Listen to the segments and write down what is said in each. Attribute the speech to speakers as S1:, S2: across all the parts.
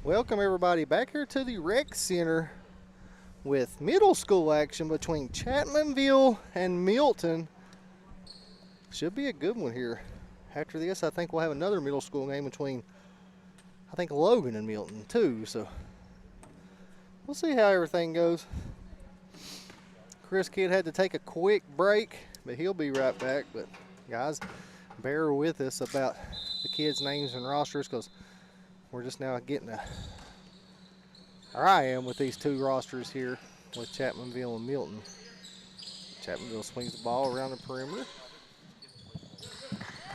S1: Welcome everybody back here to the Rec Center with middle school action between Chapmanville and Milton. Should be a good one here. After this, I think we'll have another middle school game between, I think, Logan and Milton too. So we'll see how everything goes. Chris Kidd had to take a quick break, but he'll be right back. But guys, bear with us about the kids' names and rosters because we're just now getting or I am with these two rosters here with Chapmanville and Milton. Chapmanville swings the ball around the perimeter.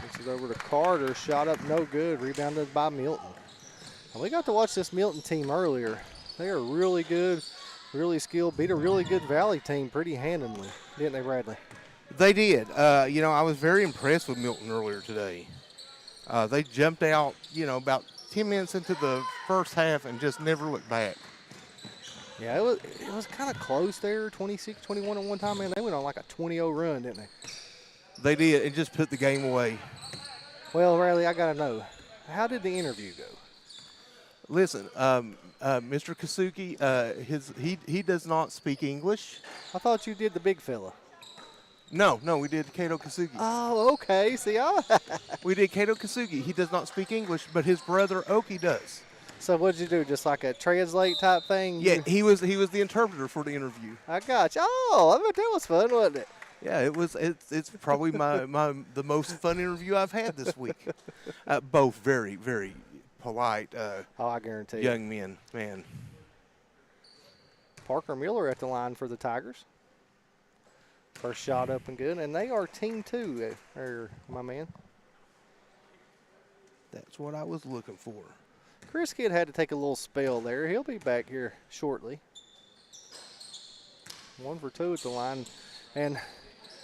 S1: Gets it over to Carter, shot up no good, rebounded by Milton. And we got to watch this Milton team earlier. They are really good, really skilled, beat a really good Valley team pretty handily, didn't they, Bradley?
S2: They did. I was very impressed with Milton earlier today. They jumped out, about 10 minutes into the first half and just never looked back.
S1: Yeah, it was kind of close there, 26-21 at one time. Man, they went on like a 20-0 run, didn't they?
S2: They did, and just put the game away.
S1: Well, Riley, I got to know, how did the interview go?
S2: Listen, Mr. Kasuki, he does not speak English.
S1: I thought you did the big fella.
S2: No, we did Kato Kasugi.
S1: Oh, okay. See,
S2: we did Kato Kasugi. He does not speak English, but his brother Oki does.
S1: So what did you do? Just like a translate type thing?
S2: Yeah, he was the interpreter for the interview.
S1: I got you. Oh, I bet that was fun, wasn't it?
S2: Yeah, it was. It's probably the most fun interview I've had this week. Both very, very polite.
S1: I guarantee
S2: young men, man.
S1: Parker Miller at the line for the Tigers. First shot up and good, and they are team two, my man.
S2: That's what I was looking for.
S1: Chris Kidd had to take a little spell there. He'll be back here shortly. 1 for 2 at the line. And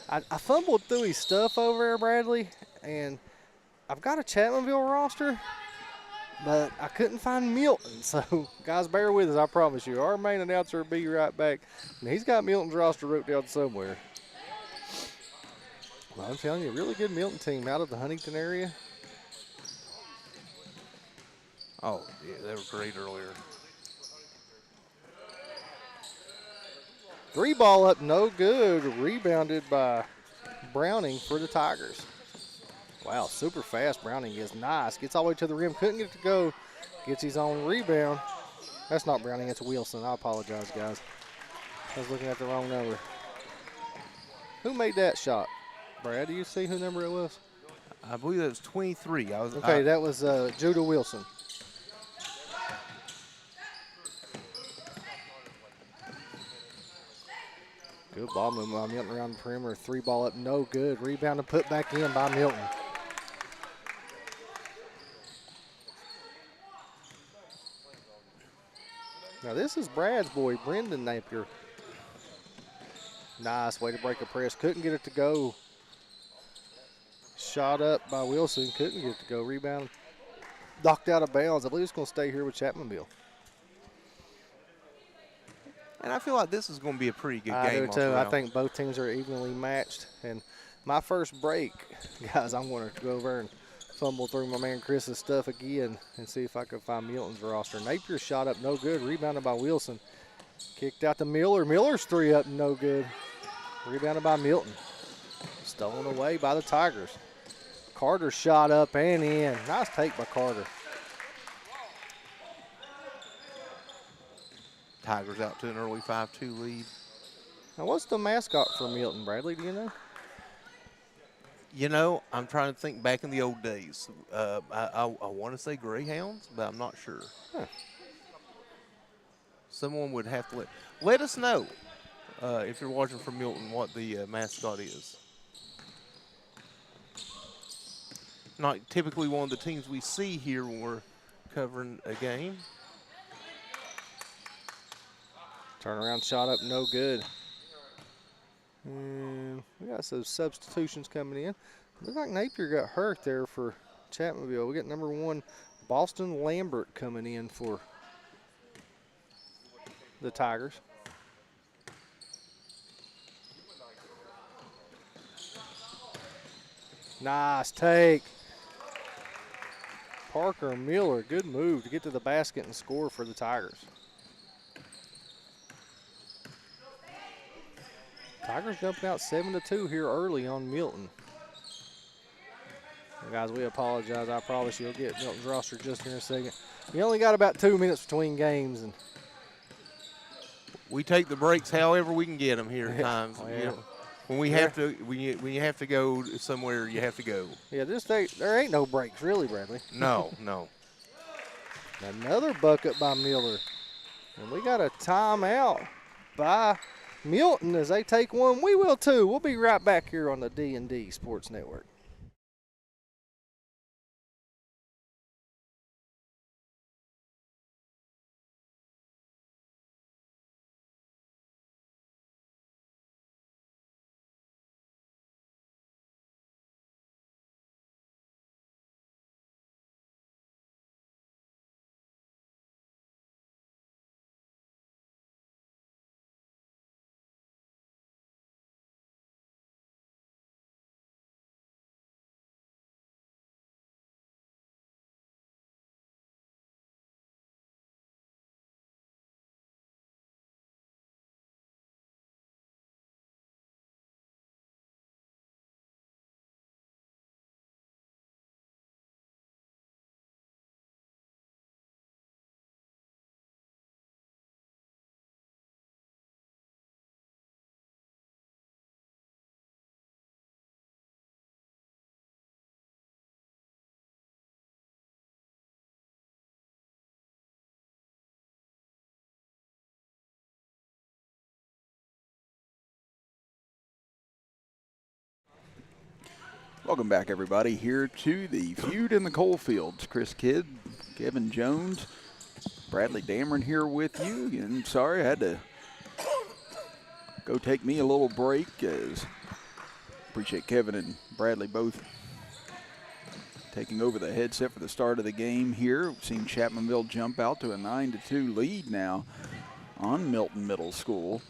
S1: I fumbled through his stuff over there, Bradley, and I've got a Chapmanville roster, but I couldn't find Milton. So, guys, bear with us, I promise you. Our main announcer will be right back. And he's got Milton's roster wrote down somewhere. Well, I'm telling you, a really good Milton team out of the Huntington area.
S2: Oh, yeah, they were great earlier.
S1: 3 ball up, no good. Rebounded by Browning for the Tigers. Wow, super fast Browning is nice. Gets all the way to the rim, couldn't get it to go. Gets his own rebound. That's not Browning, it's Wilson. I apologize, guys. I was looking at the wrong number. Who made that shot? Brad, do you see who number it was?
S2: I believe that was 23.
S1: That was Judah Wilson. Good ball movement by Milton around the perimeter. 3 ball up, no good. Rebound and put back in by Milton. Now this is Brad's boy, Brendan Napier. Nice way to break a press. Couldn't get it to go. Shot up by Wilson. Couldn't get it to go. Rebound. Knocked out of bounds. I believe it's going to stay here with Chapmanville.
S2: And I feel like this is going to be a pretty good game.
S1: I do too. I think both teams are evenly matched. And my first break, guys, I'm going to go over and fumble through my man Chris's stuff again and see if I can find Milton's roster. Napier shot up, no good. Rebounded by Wilson. Kicked out to Miller. Miller's 3 up, no good. Rebounded by Milton. Stolen away by the Tigers. Carter shot up and in. Nice take by Carter.
S2: Tigers out to an early 5-2 lead.
S1: Now, what's the mascot for Milton, Bradley? Do you know?
S2: I'm trying to think back in the old days. I want to say Greyhounds, but I'm not sure.
S1: Huh.
S2: Someone would have to let us know if you're watching from Milton what the mascot is. Not typically one of the teams we see here when we're covering a game.
S1: Turnaround shot up, no good. And we got some substitutions coming in. Looks like Napier got hurt there for Chapmanville. We got number 1, Boston Lambert coming in for the Tigers. Nice take. Parker Miller, good move to get to the basket and score for the Tigers. Tigers jumping out 7-2 here early on Milton. And guys, we apologize. I promise you'll get Milton's roster just in a second. We only got about 2 minutes between games, and
S2: we take the breaks however we can get them here at
S1: Yeah,
S2: times.
S1: well,
S2: You know, when we have to, when you have to go somewhere, you have to go.
S1: yeah, there ain't no breaks really, Bradley.
S2: No, no.
S1: Another bucket by Miller, and we got a timeout by Milton as they take one. We will too. We'll be right back here on the D&D Sports Network.
S3: Welcome back, everybody, here to the Feud in the Coalfields. Chris Kidd, Kevin Jones, Bradley Damron here with you. And sorry, I had to go take me a little break, as appreciate Kevin and Bradley both taking over the headset for the start of the game here. We've seen Chapmanville jump out to a 9-2 lead now on Milton Middle School.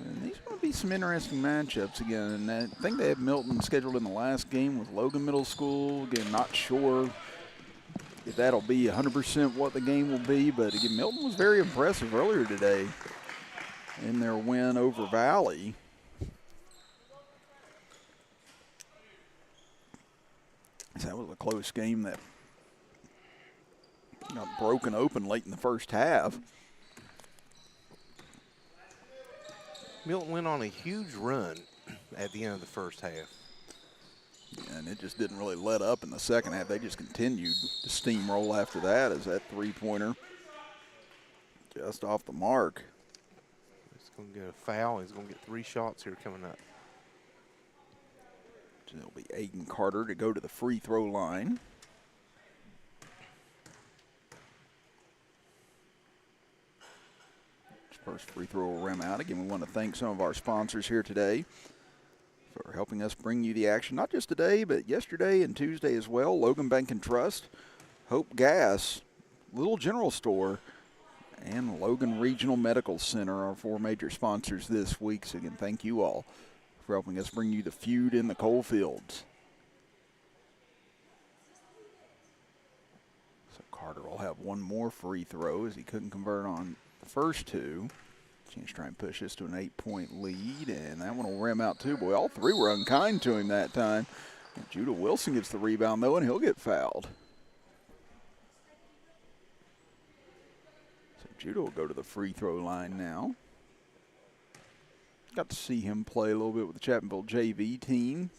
S3: And these are going to be some interesting matchups again. And I think they have Milton scheduled in the last game with Logan Middle School. Again, not sure if that'll be 100% what the game will be. But again, Milton was very impressive earlier today in their win over Valley. So that was a close game that got broken open late in the first half.
S2: Milton went on a huge run at the end of the first half.
S3: And it just didn't really let up in the second half. They just continued to steamroll after that, as that three-pointer just off the mark.
S2: He's going to get a foul. He's going to get 3 shots here coming up.
S3: So it'll be Aiden Carter to go to the free throw line. First free throw will rim out. Again, we want to thank some of our sponsors here today for helping us bring you the action, not just today, but yesterday and Tuesday as well. Logan Bank and Trust, Hope Gas, Little General Store, and Logan Regional Medical Center, our 4 major sponsors this week. So again, thank you all for helping us bring you the Feud in the Coalfields. So Carter will have one more free throw, as he couldn't convert on the first 2. Chance to try and push this to an 8-point lead, and that one will rim out too. Boy, all 3 were unkind to him that time. And Judah Wilson gets the rebound though, and he'll get fouled. So Judah will go to the free throw line now. Got to see him play a little bit with the Chapmanville JV team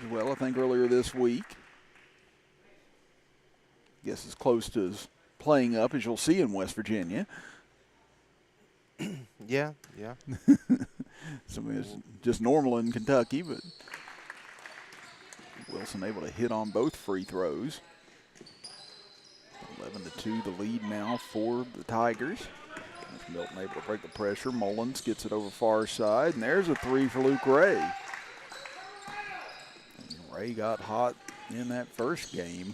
S3: as well, I think, earlier this week. Guess as close to as playing up as you'll see in West Virginia.
S2: Yeah.
S3: Something that's just normal in Kentucky, but Wilson able to hit on both free throws. 11-2 the lead now for the Tigers. Milton able to break the pressure. Mullins gets it over far side, and there's a 3 for Luke Ray. And Ray got hot in that first game.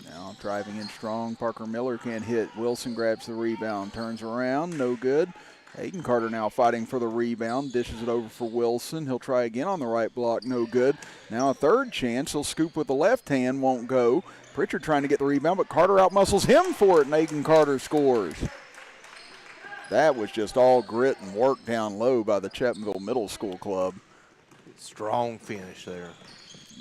S3: Now driving in strong. Parker Miller can't hit. Wilson grabs the rebound, turns around, no good. Aiden Carter now fighting for the rebound, dishes it over for Wilson. He'll try again on the right block, no good. Now a third chance, he'll scoop with the left hand, won't go. Pritchard trying to get the rebound, but Carter outmuscles him for it, and Aiden Carter scores. That was just all grit and work down low by the Chapmanville Middle School club.
S2: Strong finish there.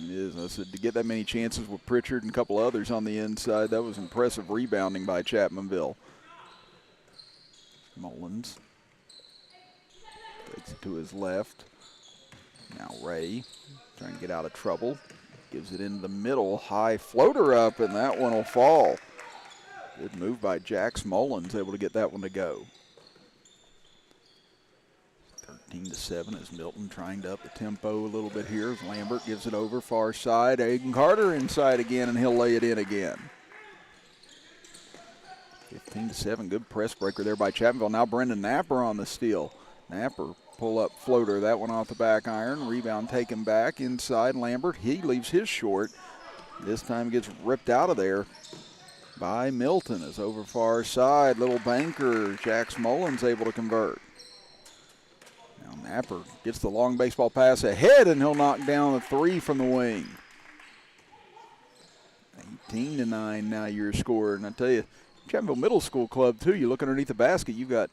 S3: It is. I said to get that many chances with Pritchard and a couple others on the inside, that was impressive rebounding by Chapmanville. Mullins takes it to his left. Now Ray trying to get out of trouble. Gives it into the middle. High floater up, and that one will fall. Good move by Jax Mullins, able to get that one to go. 13-7 as Milton trying to up the tempo a little bit here. As Lambert gives it over far side. Aiden Carter inside again, and he'll lay it in again. 15-7, good press breaker there by Chapmanville. Now Brendan Napper on the steal. Napper pull up floater, that one off the back iron. Rebound taken back inside. Lambert, he leaves his short. This time gets ripped out of there by Milton. As over far side, little banker. Jax Mullins able to convert. Now Napper gets the long baseball pass ahead, and he'll knock down a three from the wing. 18-9 now your score. And I tell you, Chapmanville Middle School club too, you look underneath the basket, you've got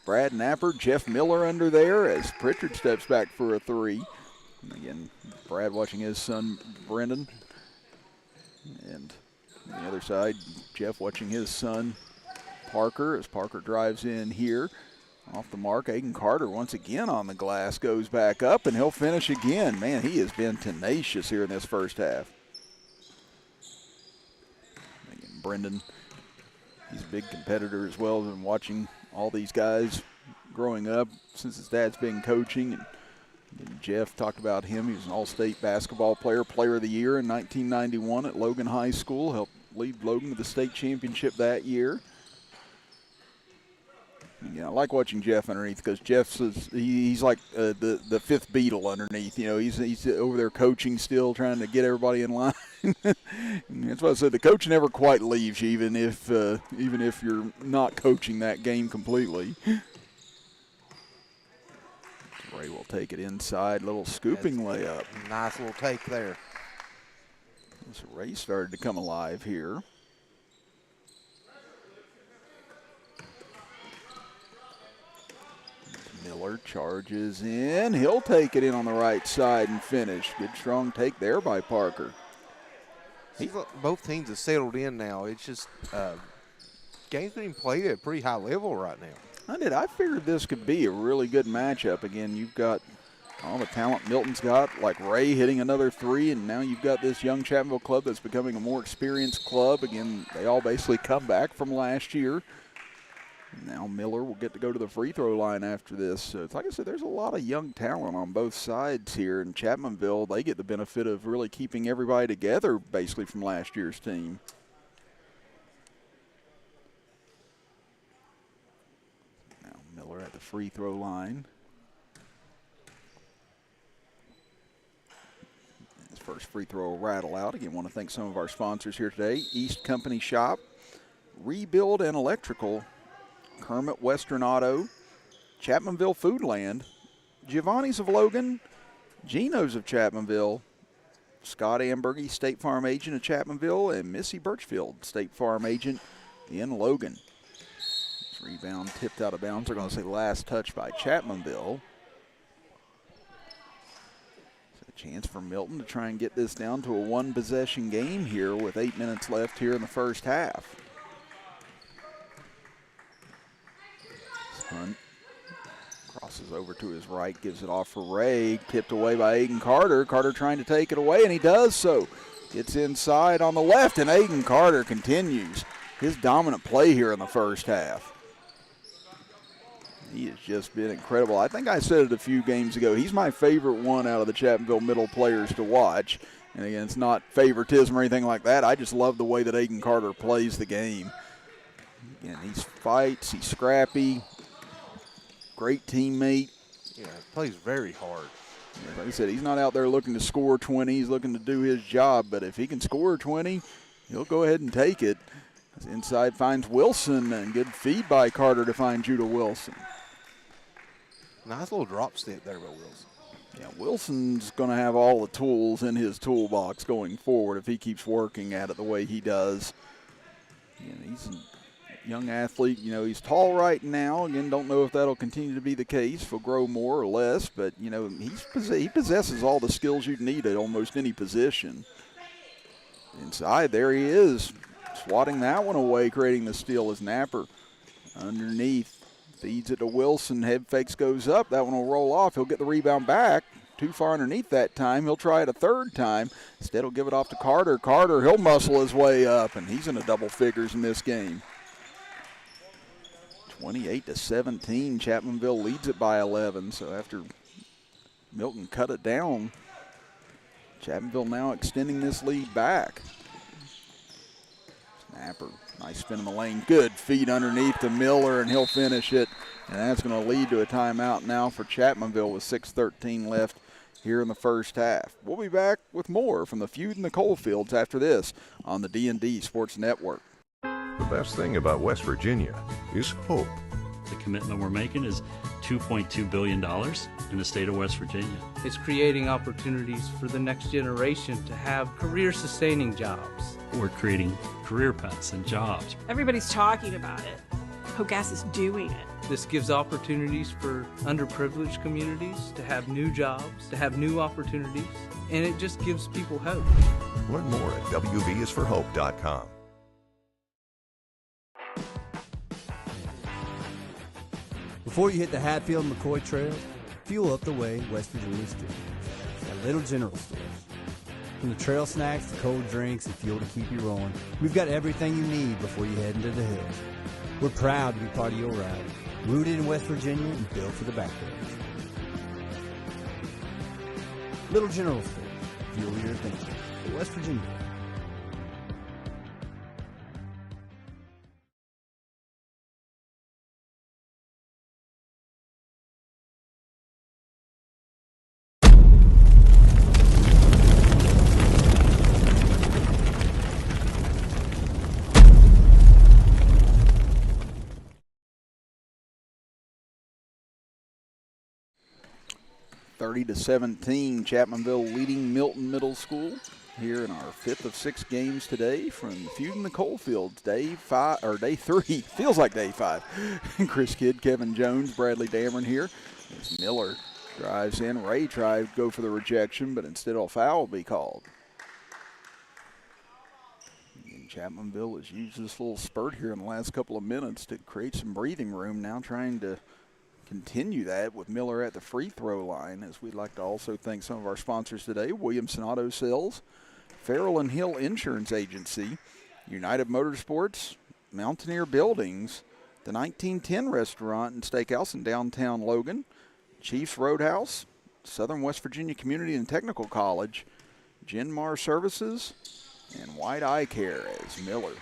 S3: Brad Napper, Jeff Miller under there as Pritchard steps back for a three. And again, Brad watching his son Brendan. And on the other side, Jeff watching his son Parker as Parker drives in here. Off the mark, Aiden Carter once again on the glass, goes back up, and he'll finish again. Man, he has been tenacious here in this first half. Again, Brendan, he's a big competitor as well. Been watching all these guys growing up since his dad's been coaching. And Jeff talked about him. He was an all-state basketball player, player of the year in 1991 at Logan High School. Helped lead Logan to the state championship that year. Yeah, I like watching Jeff underneath because he's like the fifth Beatle underneath. You know, he's over there coaching still, trying to get everybody in line. That's why I said the coach never quite leaves you, even if you're not coaching that game completely. Ray will take it inside, little scooping layup.
S2: Nice little take there.
S3: So Ray started to come alive here. Miller charges in. He'll take it in on the right side and finish. Good strong take there by Parker.
S2: Both teams have settled in now. It's just game's being played at a pretty high level right now.
S3: I figured this could be a really good matchup. Again, you've got all the talent Milton's got, like Ray hitting another three, and now you've got this young Chapmanville club that's becoming a more experienced club. Again, they all basically come back from last year. Now Miller will get to go to the free throw line after this. So it's like I said, there's a lot of young talent on both sides here. And Chapmanville, they get the benefit of really keeping everybody together basically from last year's team. Now Miller at the free throw line. His first free throw will rattle out. Again, want to thank some of our sponsors here today. East Company Shop, Rebuild and Electrical, Kermit Western Auto, Chapmanville Foodland, Giovanni's of Logan, Geno's of Chapmanville, Scott Ambergy, State Farm Agent of Chapmanville, and Missy Birchfield, State Farm Agent in Logan. This rebound tipped out of bounds. They're going to say last touch by Chapmanville. So a chance for Milton to try and get this down to a one-possession game here with 8 minutes left here in the first half. Hunt crosses over to his right, gives it off for Ray, tipped away by Aiden Carter. Carter trying to take it away, and he does so. Gets inside on the left, and Aiden Carter continues his dominant play here in the first half. He has just been incredible. I think I said it a few games ago. He's my favorite one out of the Chapmanville Middle players to watch. And again, it's not favoritism or anything like that. I just love the way that Aiden Carter plays the game. Again, he fights, he's scrappy. Great teammate.
S2: Yeah, plays very hard.
S3: Yeah, like I said, he's not out there looking to score 20. He's looking to do his job. But if he can score 20, he'll go ahead and take it. As inside finds Wilson, and good feed by Carter to find Judah Wilson.
S2: Nice little drop step there by Wilson.
S3: Yeah, Wilson's going to have all the tools in his toolbox going forward if he keeps working at it the way he does. You know, he's a young athlete. You know, he's tall right now. Again, don't know if that'll continue to be the case. If he'll grow more or less. But, you know, he possesses all the skills you need at almost any position. Inside, there he is, swatting that one away, creating the steal as Napper underneath. Feeds it to Wilson. Head fakes goes up. That one will roll off. He'll get the rebound back. Too far underneath that time. He'll try it a third time. Instead, he'll give it off to Carter. Carter, he'll muscle his way up, and he's in the double figures in this game. 28-17. Chapmanville leads it by 11. So after Milton cut it down, Chapmanville now extending this lead back. Snapper. Nice spin in the lane. Good feed underneath to Miller, and he'll finish it. And that's going to lead to a timeout now for Chapmanville with 6:13 left here in the first half. We'll be back with more from the Feud in the Coalfields after this on the D&D Sports Network.
S4: The best thing about West Virginia is hope.
S5: The commitment we're making is $2.2 billion in the state of West Virginia.
S6: It's creating opportunities for the next generation to have career-sustaining jobs.
S5: We're creating career paths and jobs.
S7: Everybody's talking about it. Hogas is doing it.
S6: This gives opportunities for underprivileged communities to have new jobs, to have new opportunities, and it just gives people hope.
S4: Learn more at wvisforhope.com.
S8: Before you hit the Hatfield and McCoy trails, fuel up the way West Virginians do. At Little General Stores. From the trail snacks to cold drinks and fuel to keep you rolling, we've got everything you need before you head into the hills. We're proud to be part of your ride, rooted in West Virginia and built for the backwoods. Little General Stores, fuel your adventure at West Virginia.
S3: To 17, Chapmanville leading Milton Middle School here in our 5th of 6 games today from Feud in the Coalfields. Day 3 feels like day 5. Chris Kidd, Kevin Jones, Bradley Damron here. As Miller drives in, Ray tried to go for the rejection, but instead a foul will be called. And Chapmanville has used this little spurt here in the last couple of minutes to create some breathing room. Now trying to continue that with Miller at the free throw line, as we'd like to also thank some of our sponsors today: Williamson Auto Sales, Farrell and Hill Insurance Agency, United Motorsports, Mountaineer Buildings, the 1910 Restaurant and Steakhouse in downtown Logan, Chiefs Roadhouse, Southern West Virginia Community and Technical College, Genmar Services, and White Eye Care, as Miller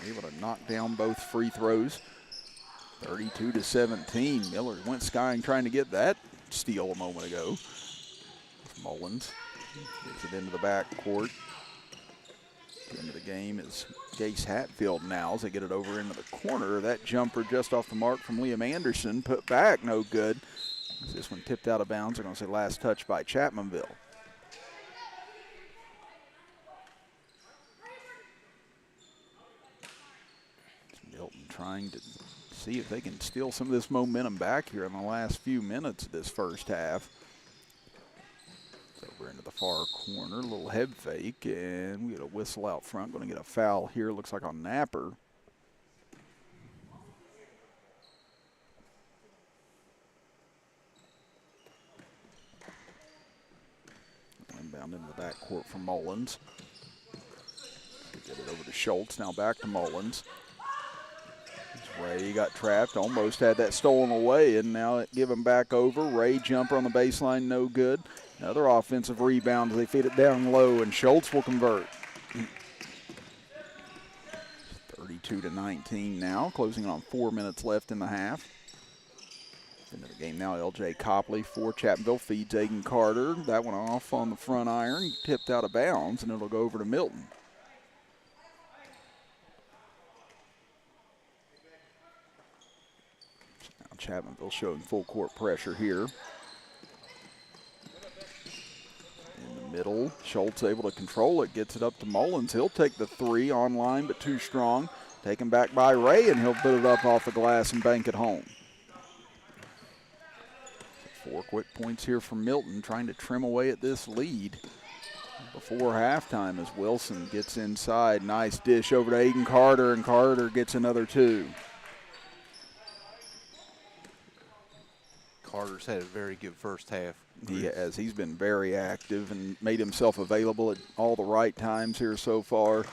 S3: able to knock down both free throws. 32-17. Miller went skying trying to get that steal a moment ago. Mullins gets it into the back court. The end of the game is Gase Hatfield now as they get it over into the corner. That jumper just off the mark from Liam Anderson. Put back, no good. This one tipped out of bounds. They're going to say last touch by Chapmanville. Milton trying to see if they can steal some of this momentum back here in the last few minutes of this first half. It's over into the far corner, a little head fake, and we get a whistle out front. Going to get a foul here, looks like on Napper. Inbound into the backcourt from Mullins. Get it over to Schultz, now back to Mullins. Ray got trapped, almost had that stolen away, and now it give him back over. Ray jumper on the baseline, no good. Another offensive rebound as they feed it down low, and Schultz will convert. 32-19 now, closing on 4 minutes left in the half. Into the game now, L.J. Copley for Chapmanville feeds Aiden Carter. That one off on the front iron, tipped out of bounds, and it'll go over to Milton. Chapmanville showing full court pressure here. In the middle, Schultz able to control it, gets it up to Mullins. He'll take the three online, but too strong. Taken back by Ray, and he'll put it up off the glass and bank it home. 4 quick points here for Milton, trying to trim away at this lead before halftime as Wilson gets inside. Nice dish over to Aiden Carter, and Carter gets another 2.
S2: Carter's had a very good first half.
S3: He has. He's been very active and made himself available at all the right times here so far.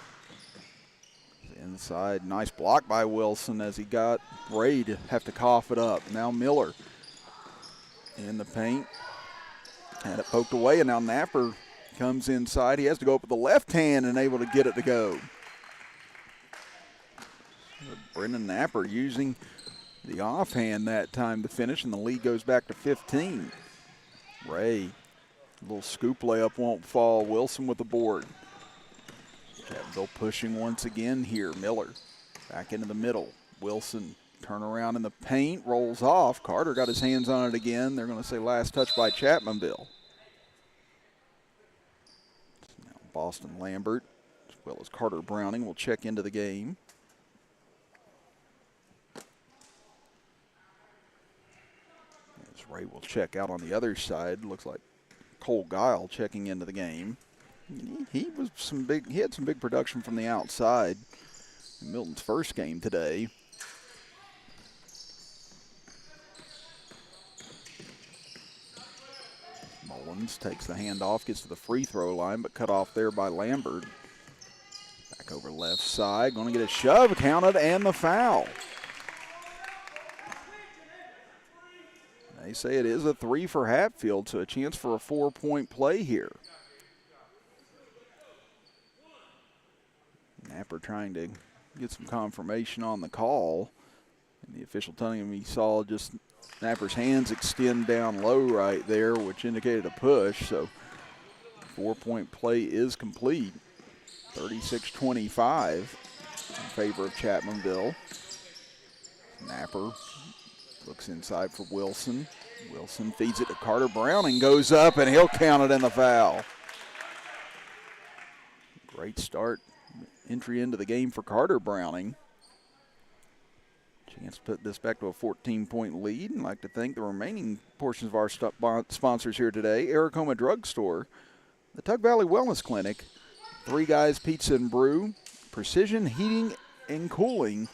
S3: Inside, nice block by Wilson as he got Ray to have to cough it up. Now Miller in the paint. Had it poked away, and now Napper comes inside. He has to go up with the left hand and able to get it to go. Brendan Napper using the offhand that time to finish, and the lead goes back to 15. Ray, a little scoop layup won't fall. Wilson with the board. Chapmanville pushing once again here. Miller back into the middle. Wilson turn around in the paint, rolls off. Carter got his hands on it again. They're going to say last touch by Chapmanville. Now Boston Lambert, as well as Carter Browning, will check into the game. As Ray will check out on the other side. Looks like Cole Guile checking into the game. He had some big production from the outside in Milton's first game today. Mullins takes the handoff, gets to the free throw line, but cut off there by Lambert. Back over left side, going to get a shove, counted, and the foul. They say it is a 3 for Hatfield, so a chance for a 4-point play here. Napper trying to get some confirmation on the call. And the official telling him he saw just Napper's hands extend down low right there, which indicated a push. So 4-point play is complete. 36-25 in favor of Chapmanville. Napper looks inside for Wilson. Wilson feeds it to Carter Browning, goes up, and he'll count it in the foul. Great start. Entry into the game for Carter Browning. Chance to put this back to a 14-point lead. And I'd like to thank the remaining portions of our sponsors here today. Aracoma Drugstore, the Tug Valley Wellness Clinic, Three Guys Pizza and Brew, Precision Heating and Cooling,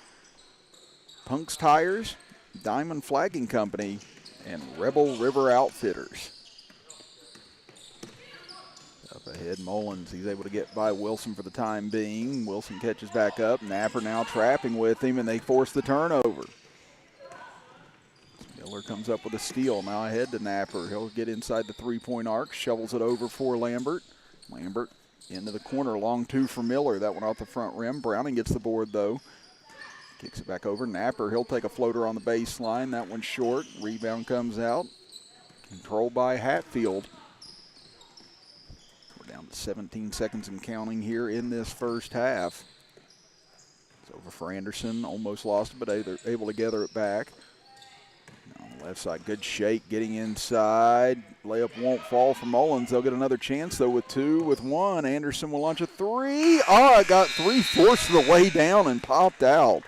S3: Punk's Tires, Diamond Flagging Company, and Rebel River Outfitters. Up ahead, Mullins, he's able to get by Wilson for the time being. Wilson catches back up. Napper now trapping with him, and they force the turnover. Miller comes up with a steal. Now ahead to Napper. He'll get inside the three-point arc, shovels it over for Lambert. Lambert into the corner, long 2 for Miller. That one off the front rim. Browning gets the board, though. Kicks it back over. Napper, he'll take a floater on the baseline. That one's short. Rebound comes out. Controlled by Hatfield. Down to 17 seconds and counting here in this first half. It's over for Anderson. Almost lost it, but able to gather it back. Now on the left side, good shake, getting inside. Layup won't fall for Mullins. They'll get another chance, though, with 2, with 1. Anderson will launch a 3. Oh, it got 3/4 of the way down and popped out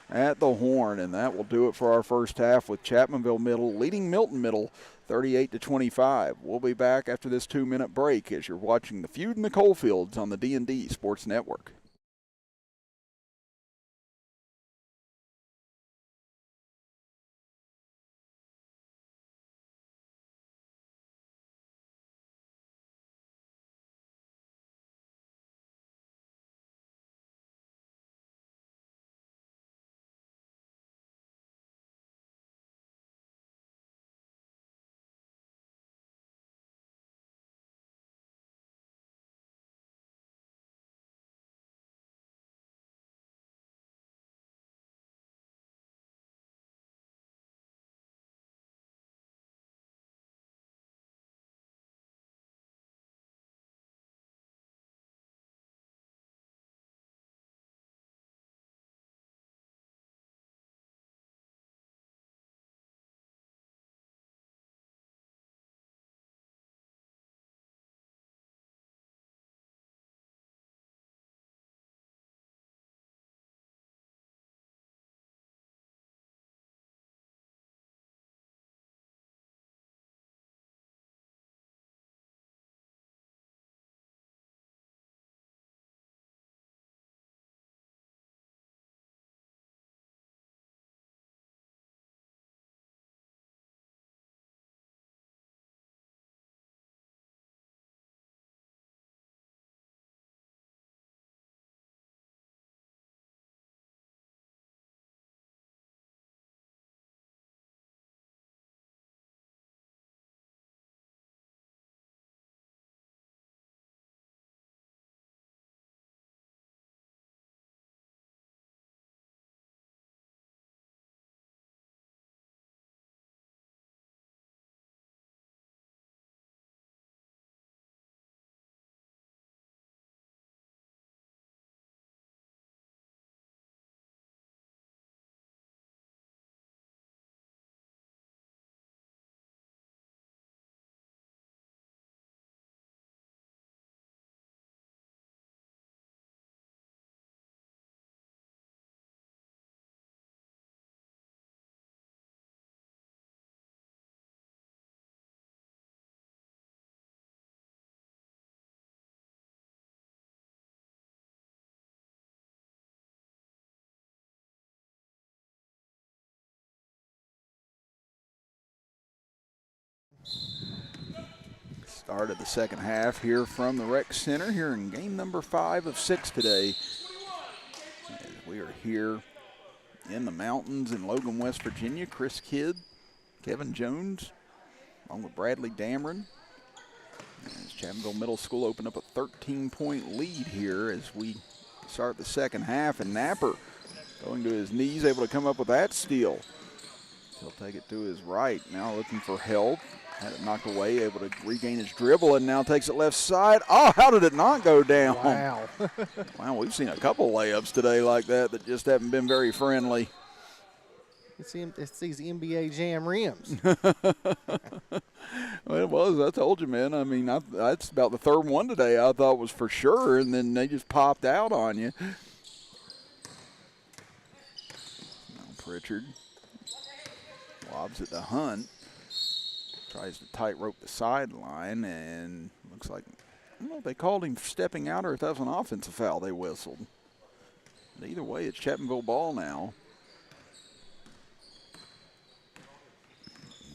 S3: at the horn, and that will do it for our first half with Chapmanville Middle leading Milton Middle 38-25. We'll be back after this 2-minute break as you're watching the Feud in the Coalfields on the D&D Sports Network. Start of the second half here from the Rec Center here in game number 5 of 6 today. As we are here in the mountains in Logan, West Virginia. Chris Kidd, Kevin Jones, along with Bradley Damron. As Chapmanville Middle School opened up a 13-point lead here as we start the second half, and Napper going to his knees, able to come up with that steal. He'll take it to his right, now looking for help. Had it knocked away, able to regain his dribble, and now takes it left side. Oh, how did it not go down?
S1: Wow.
S3: Wow, we've seen a couple layups today like that just haven't been very friendly.
S1: It's these NBA Jam rims.
S3: Well, it was. I told you, man. I mean, that's about the third one today I thought was for sure, and then they just popped out on you. Now Pritchard lobs it to Hunt. Tries to tightrope the sideline, and looks like, I don't know if they called him stepping out or if that was an offensive foul they whistled. But either way, it's Chapmanville ball now.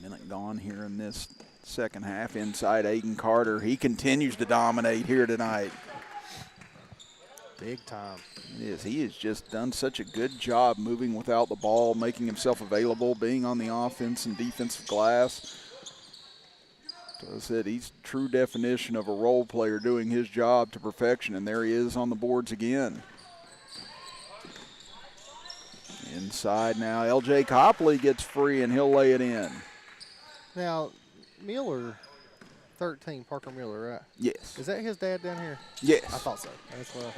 S3: Minute gone here in this second half. Inside Aiden Carter. He continues to dominate here tonight.
S1: Big time.
S3: It is. He has just done such a good job moving without the ball, making himself available, being on the offense and defensive glass. So I said, he's true definition of a role player doing his job to perfection, and there he is on the boards again. Inside now, L.J. Copley gets free, and he'll lay it in.
S1: Now, Miller, 13, Parker Miller, right?
S3: Yes.
S1: Is that his dad down here?
S3: Yes.
S1: I thought so. That's what I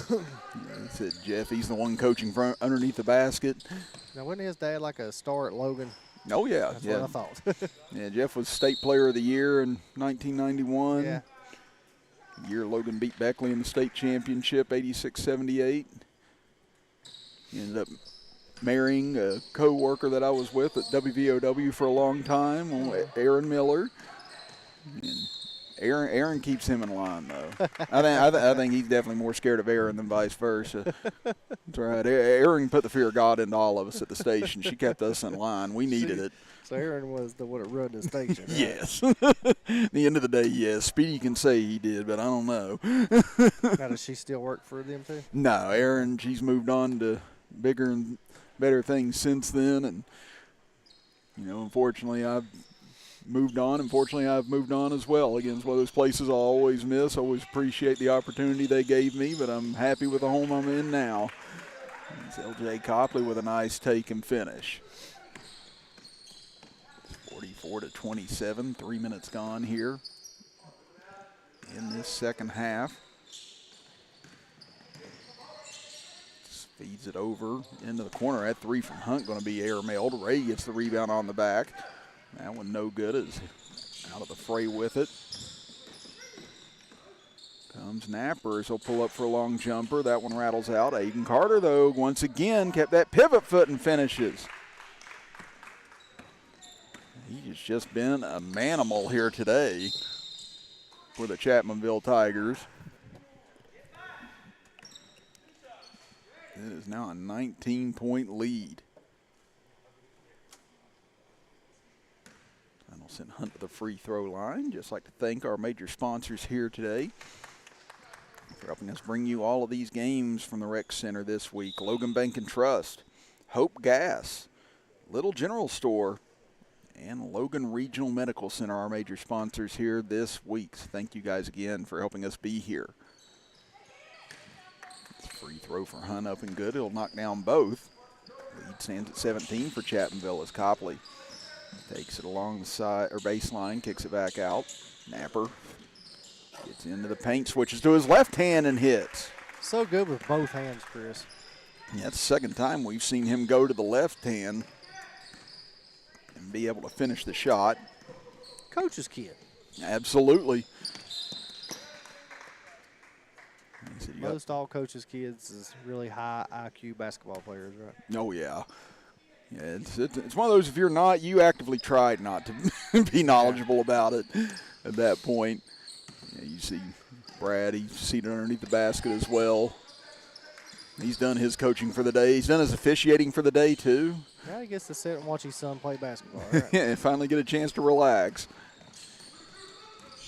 S1: thought.
S3: I said, Jeff, he's the one coaching from underneath the basket.
S1: Now, wasn't his dad like a star at Logan?
S3: Oh, yeah.
S1: That's
S3: yeah.
S1: what I thought.
S3: Yeah, Jeff was State Player of the Year in 1991.
S1: Yeah.
S3: The year Logan beat Beckley in the state championship, 86-78. He ended up marrying a co-worker that I was with at WVOW for a long time, Aaron Miller. And Aaron keeps him in line, though. I think he's definitely more scared of Aaron than vice versa. That's right. Aaron put the fear of God into all of us at the station. She kept us in line. We needed it.
S1: So Aaron was the one that run the station, right?
S3: Yes. At the end of the day, yes. Speedy can say he did, but I don't know.
S1: Now, does she still work for them, too?
S3: No, Aaron, she's moved on to bigger and better things since then. And, you know, unfortunately, I've moved on. Unfortunately, I've moved on as well. Again, it's one of those places I'll always miss. I always appreciate the opportunity they gave me, but I'm happy with the home I'm in now. It's L.J. Copley with a nice take and finish. 44-27, 3 minutes gone here in this second half. Just feeds it over into the corner. That three from Hunt going to be airmailed. Ray gets the rebound on the back. That one no good, is out of the fray with it. Comes Napper as he'll pull up for a long jumper. That one rattles out. Aiden Carter, though, once again kept that pivot foot and finishes. He has just been a manimal here today for the Chapmanville Tigers. It is now a 19-point lead. I'll send Hunt to the free throw line. Just like to thank our major sponsors here today for helping us bring you all of these games from the Rec Center this week. Logan Bank and Trust, Hope Gas, Little General Store, and Logan Regional Medical Center, our major sponsors here this week. So thank you guys again for helping us be here. It's a free throw for Hunt, up and good. It'll knock down both. Lead stands at 17 for Chapmanville as Copley takes it along the side or baseline, kicks it back out. Napper gets into the paint, switches to his left hand and hits.
S1: So good with both hands, Chris.
S3: Yeah, it's the second time we've seen him go to the left hand and be able to finish the shot.
S1: Coach's kid.
S3: Absolutely.
S1: Most all coaches' kids is really high IQ basketball players, right?
S3: Oh, yeah. Yeah, it's one of those, if you're not, you actively tried not to be knowledgeable about it at that point. Yeah, you see Brad, he's seated underneath the basket as well. He's done his coaching for the day. He's done his officiating for the day, too.
S1: Now he gets to sit and watch his son play basketball, right?
S3: Yeah, and finally get a chance to relax.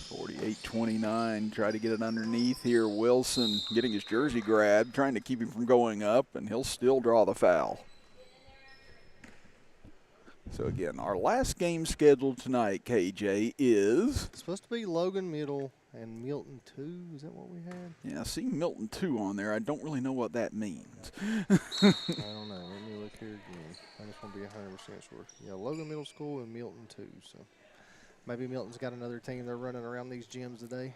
S3: 48-29, try to get it underneath here. Wilson getting his jersey grabbed, trying to keep him from going up, and he'll still draw the foul. So again, our last game scheduled tonight, KJ, is
S1: It's supposed to be Logan Middle and Milton 2. Is that what we had?
S3: Yeah, I see Milton 2 on there. I don't really know what that means.
S1: I don't know. Let me look here again. I just want to be 100% sure. Yeah, Logan Middle School and Milton 2. So maybe Milton's got another team they're running around these gyms today.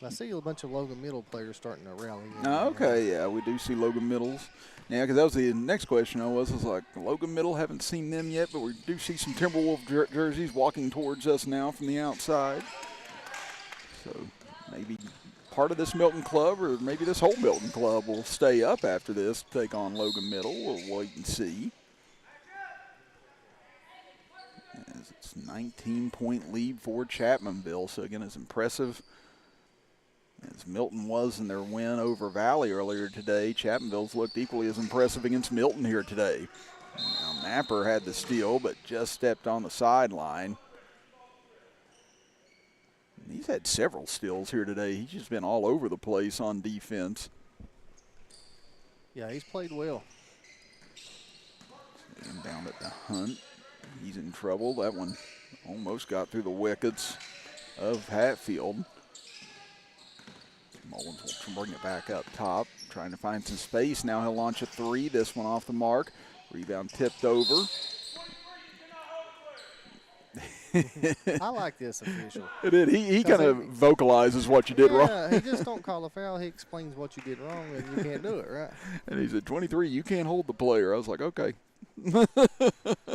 S1: I see a bunch of Logan Middle players starting to rally.
S3: Okay, yeah, we do see Logan Middles. Yeah, because that was the next question I was like, Logan Middle, haven't seen them yet, but we do see some Timberwolf jerseys walking towards us now from the outside. So maybe part of this Milton club, or maybe this whole Milton club, will stay up after this, take on Logan Middle. We'll wait and see. As it's 19-point lead for Chapmanville. So again, it's impressive as Milton was in their win over Valley earlier today. Chapmanville's looked equally as impressive against Milton here today. Now, Napper had the steal, but just stepped on the sideline. He's had several steals here today. He's just been all over the place on defense.
S1: Yeah, he's played well.
S3: Inbound at the Hunt. He's in trouble. That one almost got through the wickets of Hatfield. Mullins will bring it back up top, trying to find some space. Now he'll launch a three. This one off the mark. Rebound tipped over.
S1: I like this official.
S3: It did. He kind of vocalizes what you did wrong.
S1: Yeah, he just don't call a foul. He explains what you did wrong, and you can't do it, right?
S3: And he said, 23, you can't hold the player. I was like, okay.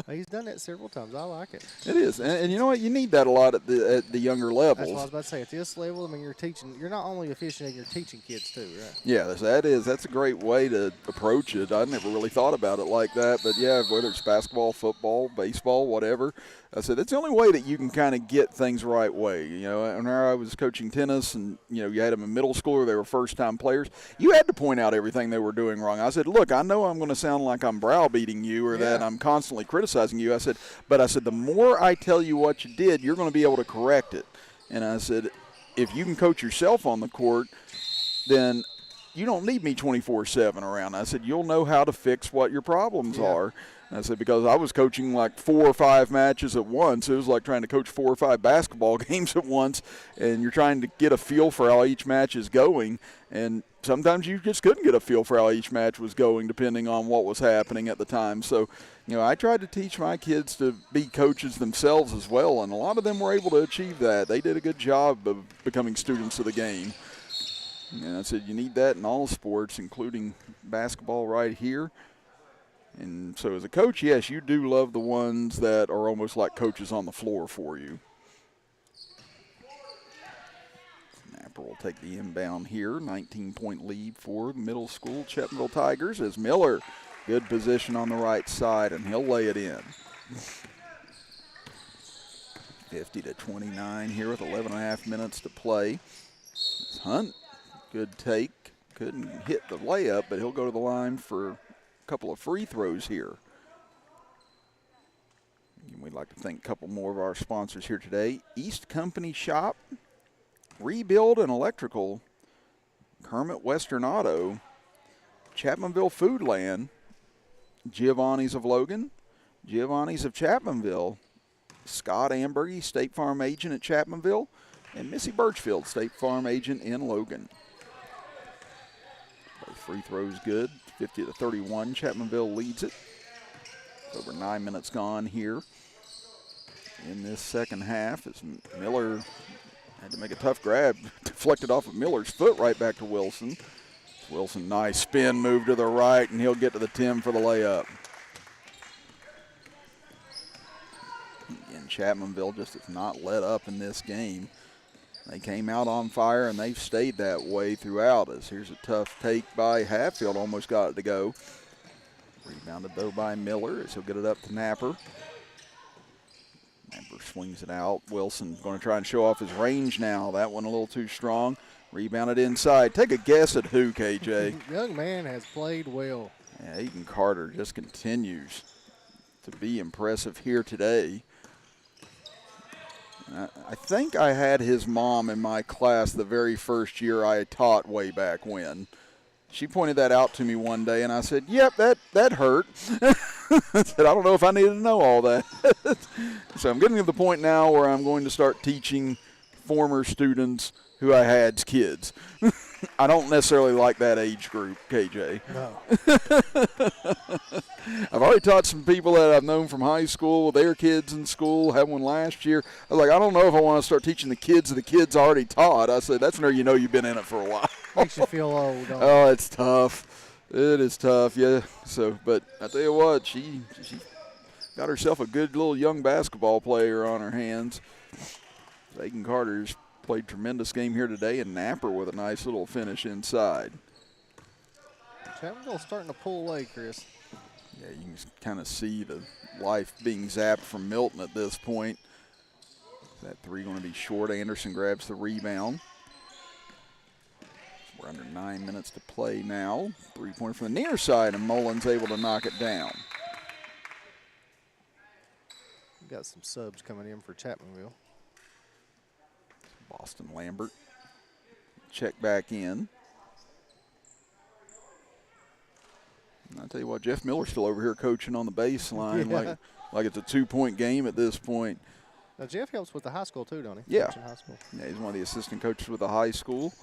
S1: He's done that several times. I like it.
S3: It is. And you know what? You need that a lot at the younger levels.
S1: That's what I was about to say. At this level, I mean, you're not only officiating, you're teaching kids too, right?
S3: Yeah, that's a great way to approach it. I never really thought about it like that. But, yeah, whether it's basketball, football, baseball, whatever, I said that's the only way that you can kind of get things the right way. You know, when I was coaching tennis and, you know, you had them in middle school or they were first-time players, you had to point out everything they were doing wrong. I said, look, I know I'm going to sound like I'm browbeating you or that I'm constantly criticizing you. I said, the more I tell you what you did, you're going to be able to correct it. And I said, if you can coach yourself on the court, then you don't need me 24/7 around. I said, you'll know how to fix what your problems are. And I said, because I was coaching like 4 or 5 matches at once. It was like trying to coach 4 or 5 basketball games at once, and you're trying to get a feel for how each match is going. And sometimes you just couldn't get a feel for how each match was going depending on what was happening at the time. So, you know, I tried to teach my kids to be coaches themselves as well, and a lot of them were able to achieve that. They did a good job of becoming students of the game. And I said, you need that in all sports, including basketball right here. And so as a coach, yes, you do love the ones that are almost like coaches on the floor for you. Napper will take the inbound here. 19-point lead for the middle school Chapmanville Tigers as Miller, good position on the right side, and he'll lay it in. 50-29 here with 11.5 minutes to play. It's Hunt, good take. Couldn't hit the layup, but he'll go to the line for couple of free throws here. And we'd like to thank a couple more of our sponsors here today. East Company Shop, Rebuild and Electrical, Kermit Western Auto, Chapmanville Foodland, Giovanni's of Logan, Giovanni's of Chapmanville, Scott Ambergy, State Farm agent at Chapmanville, and Missy Birchfield, State Farm agent in Logan. Both free throws good. 50-31, Chapmanville leads it. Over 9 minutes gone here in this second half as Miller had to make a tough grab, deflected off of Miller's foot right back to Wilson. Wilson, nice spin move to the right, and he'll get to the 10 for the layup. Again, Chapmanville just has not let up in this game. They came out on fire, and they've stayed that way throughout us. Here's a tough take by Hatfield, almost got it to go. Rebounded, though, by Miller as he'll get it up to Napper. Napper swings it out. Wilson going to try and show off his range now. That one a little too strong. Rebounded inside. Take a guess at who, KJ?
S1: Young man has played well.
S3: Yeah, Aidan Carter just continues to be impressive here today. I think I had his mom in my class the very first year I taught way back when. She pointed that out to me one day, and I said, yep, that hurt. I said, I don't know if I needed to know all that. So I'm getting to the point now where I'm going to start teaching former students who I had's kids. I don't necessarily like that age group, KJ.
S1: No.
S3: I've already taught some people that I've known from high school, their kids in school, had one last year. I was like, I don't know if I want to start teaching the kids of the kids I already taught. I said, that's where you know you've been in it for a while.
S1: Makes you feel old, don't it?
S3: Oh, it's tough. It is tough, yeah. So, but I tell you what, she got herself a good little young basketball player on her hands. Reagan Carter's played tremendous game here today, and Napper with a nice little finish inside.
S1: Chapmanville's starting to pull away, Chris.
S3: Yeah, you can kind of see the life being zapped from Milton at this point. That three going to be short. Anderson grabs the rebound. We're under 9 minutes to play now. 3-pointer from the near side, and Mullins able to knock it down.
S1: We got some subs coming in for Chapmanville.
S3: Boston Lambert check back in. And I'll tell you what, Jeff Miller's still over here coaching on the baseline like it's a 2-point game at this point.
S1: Now, Jeff helps with the high school too, don't he?
S3: Yeah.
S1: Coaching high school.
S3: Yeah, he's one of the assistant coaches with the high school.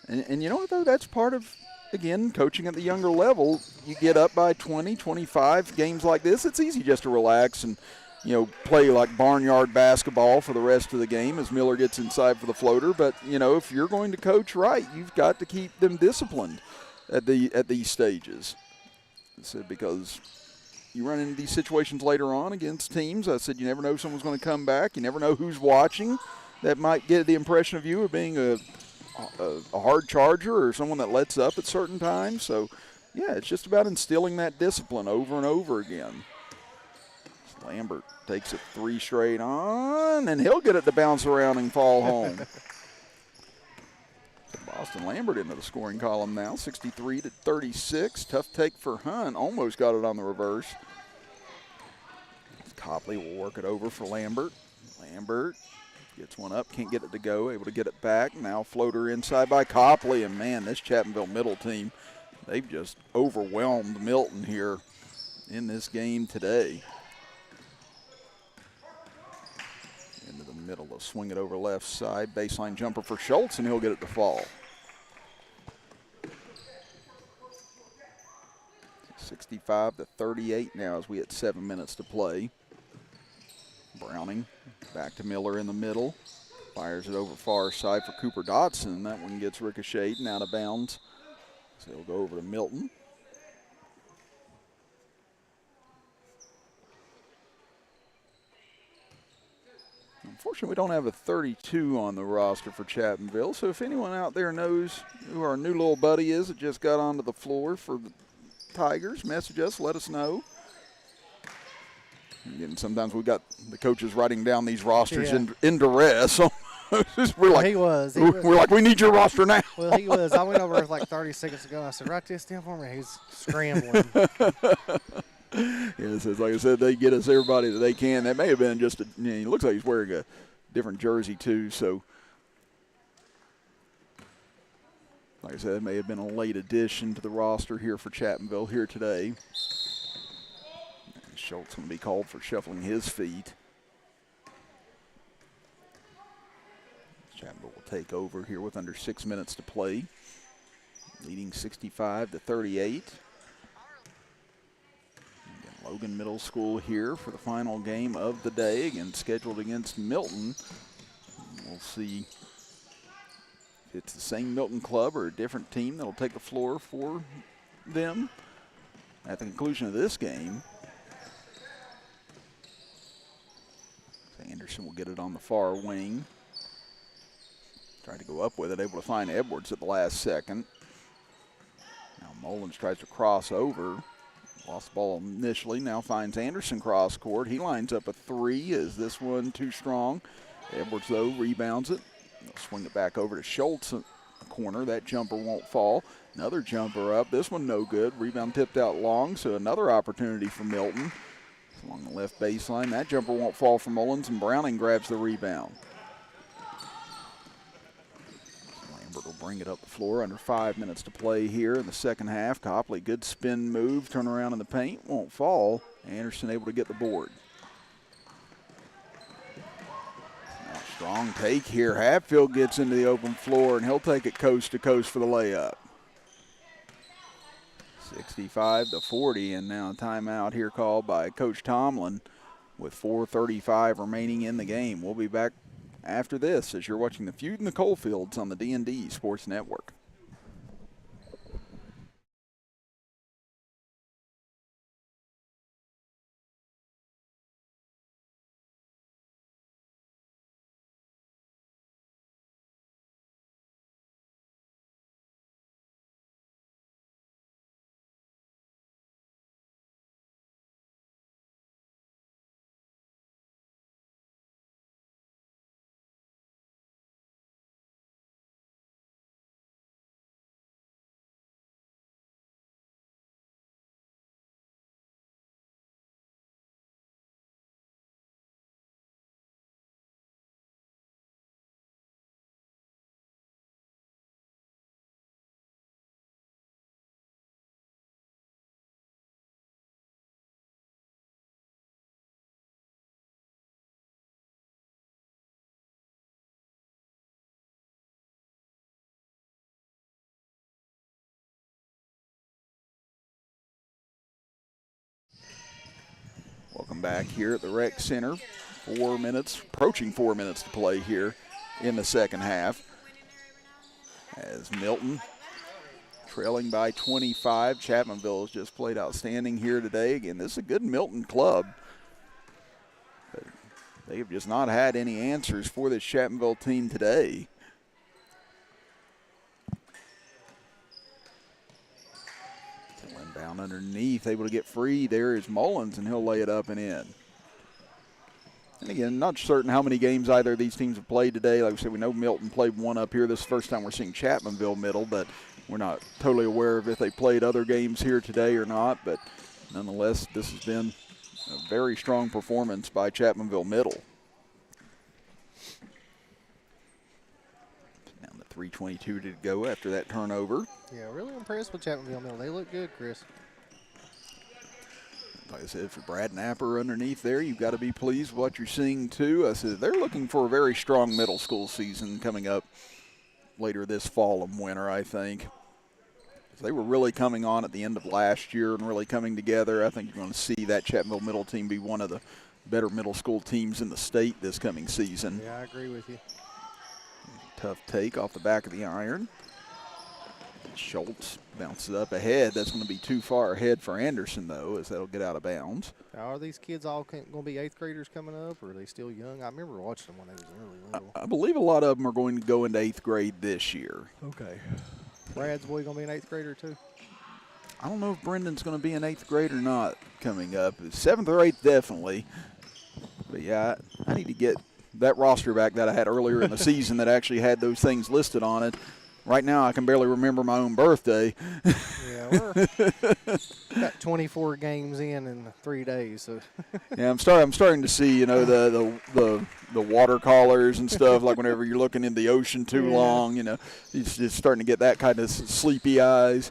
S3: And you know what, though? That's part of, again, coaching at the younger level. You get up by 20, 25 games like this, it's easy just to relax and, you know, play like barnyard basketball for the rest of the game as Miller gets inside for the floater. But, you know, if you're going to coach right, you've got to keep them disciplined at these stages. I said, because you run into these situations later on against teams. I said, you never know if someone's going to come back. You never know who's watching. That might get the impression of you of being a hard charger or someone that lets up at certain times. So, yeah, it's just about instilling that discipline over and over again. Lambert takes it 3 straight on, and he'll get it to bounce around and fall home. Boston Lambert into the scoring column now, 63-36. Tough take for Hunt. Almost got it on the reverse. Copley will work it over for Lambert. Lambert gets one up, can't get it to go, able to get it back. Now floater inside by Copley, and man, this Chapmanville middle team, they've just overwhelmed Milton here in this game today. Into the middle, they'll swing it over left side. Baseline jumper for Schultz, and he'll get it to fall. 65-38 now as we had 7 minutes to play. Browning back to Miller in the middle. Fires it over far side for Cooper Dotson. That one gets ricocheted and out of bounds. So he'll go over to Milton. Unfortunately, we don't have a 32 on the roster for Chapmanville. So if anyone out there knows who our new little buddy is that just got onto the floor for the Tigers, message us, let us know. Again, sometimes we got the coaches writing down these rosters in duress. So we're like,
S1: he was.
S3: We're like, we need your roster now.
S1: Well, he was. I went over like 30 seconds ago. I said, write this down for me. He's scrambling.
S3: Yes, like I said, they get us everybody that they can. That may have been just he looks like he's wearing a different jersey too. So, like I said, it may have been a late addition to the roster here for Chapmanville here today. Schultz going to be called for shuffling his feet. Chapmanville will take over here with under 6 minutes to play, leading 65-38. Logan Middle School here for the final game of the day, again scheduled against Milton. We'll see if it's the same Milton club or a different team that'll take the floor for them at the conclusion of this game. Anderson will get it on the far wing. Tried to go up with it, able to find Edwards at the last second. Now Mullins tries to cross over. Lost the ball initially, now finds Anderson cross court. He lines up a 3. Is this one too strong? Edwards, though, rebounds it. They'll swing it back over to Schultz in the corner. That jumper won't fall. Another jumper up. This one no good. Rebound tipped out long, so another opportunity for Milton. Along the left baseline. That jumper won't fall for Mullins, and Browning grabs the rebound. Lambert will bring it up the floor. Under 5 minutes to play here in the second half. Copley, good spin move, turn around in the paint, won't fall. Anderson able to get the board. Now strong take here. Hatfield gets into the open floor, and he'll take it coast to coast for the layup. 65-40, and now a timeout here called by Coach Tomlin with 4:35 remaining in the game. We'll be back after this as you're watching the Feud in the Coalfields on the D&D Sports Network. Welcome back here at the Rec Center. 4 minutes, approaching 4 minutes to play here in the second half. As Milton trailing by 25. Chapmanville has just played outstanding here today. Again, this is a good Milton club. But they have just not had any answers for this Chapmanville team today. Down underneath, able to get free. There is Mullins, and he'll lay it up and in. And again, not certain how many games either of these teams have played today. Like we said, we know Milton played one up here. This is the first time we're seeing Chapmanville Middle, but we're not totally aware of if they played other games here today or not. But nonetheless, this has been a very strong performance by Chapmanville Middle. Down to 3:22 to go after that turnover.
S1: Yeah, really impressed with Chapmanville Middle. They look good, Chris.
S3: Like I said, for Brad Napper underneath there, you've got to be pleased with what you're seeing, too. I said they're looking for a very strong middle school season coming up later this fall and winter, I think. They were really coming on at the end of last year and really coming together. I think you're going to see that Chapmanville Middle team be one of the better middle school teams in the state this coming season.
S1: Yeah, I agree with you.
S3: Tough take off the back of the iron. Schultz bounces up ahead. That's going to be too far ahead for Anderson, though, as that'll get out of bounds.
S1: Now, are these kids all going to be 8th graders coming up, or are they still young? I remember watching them when they was really little.
S3: I believe a lot of them are going to go into 8th grade this year.
S1: Okay. Brad's boy going to be an 8th grader, too?
S3: I don't know if Brendan's going to be an 8th grade or not coming up. 7th or 8th, definitely. But, yeah, I need to get that roster back that I had earlier in the season that actually had those things listed on it. Right now, I can barely remember my own birthday.
S1: Yeah, we're got 24 games in 3 days. So.
S3: Yeah, I'm starting to see, you know, the watercolors and stuff. Like whenever you're looking in the ocean too long, you know, it's just starting to get that kind of sleepy eyes.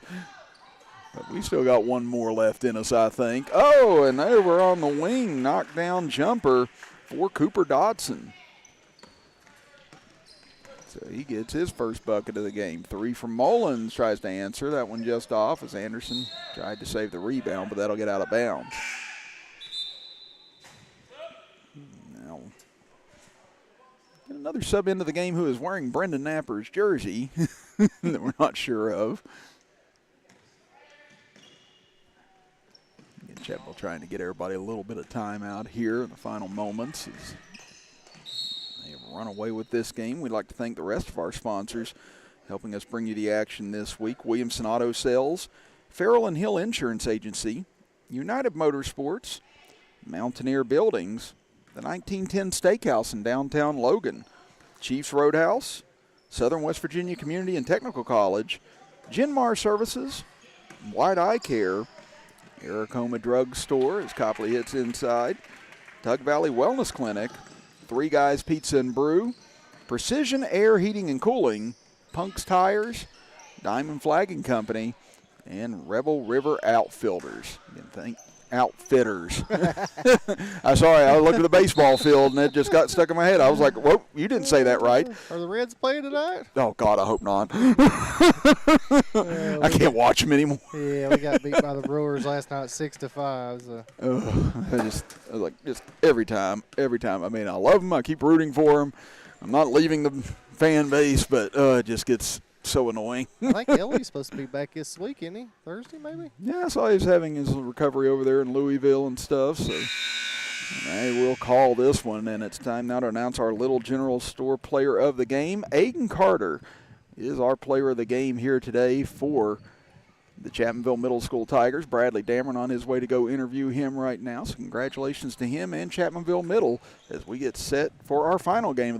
S3: But we still got one more left in us, I think. Oh, and there we're on the wing, knockdown jumper for Cooper Dodson. So he gets his first bucket of the game. 3 from Mullins, tries to answer. That one just off as Anderson tried to save the rebound, but that'll get out of bounds. Now, get another sub into the game who is wearing Brendan Napper's jersey that we're not sure of. Chapmanville trying to get everybody a little bit of time out here in the final moments. They have run away with this game. We'd like to thank the rest of our sponsors helping us bring you the action this week. Williamson Auto Sales, Farrell and Hill Insurance Agency, United Motorsports, Mountaineer Buildings, the 1910 Steakhouse in downtown Logan, Chiefs Roadhouse, Southern West Virginia Community and Technical College, Genmar Services, White Eye Care, Aracoma Drug Store as Copley hits inside. Tug Valley Wellness Clinic, Three Guys Pizza and Brew, Precision Air Heating and Cooling, Punk's Tires, Diamond Flagging Company, and Rebel River Outfitters. Outfitters. I'm sorry, I looked at the baseball field and it just got stuck in my head. I was like, whoa, you didn't say that right.
S1: Are the Reds playing tonight?
S3: Oh, God, I hope not. I can't watch them anymore.
S1: Yeah, we got beat by the Brewers last night 6-5. So.
S3: I was like, just every time. I mean, I love them. I keep rooting for them. I'm not leaving the fan base, but it just gets so annoying.
S1: I think Ellie's supposed to be back this week, isn't he? Thursday, maybe?
S3: Yeah, I saw he was having his recovery over there in Louisville and stuff. So I will call this one, and it's time now to announce our Little General Store player of the game. Aiden Carter is our player of the game here today for the Chapmanville Middle School Tigers. Bradley Damron on his way to go interview him right now. So congratulations to him and Chapmanville Middle as we get set for our final game of the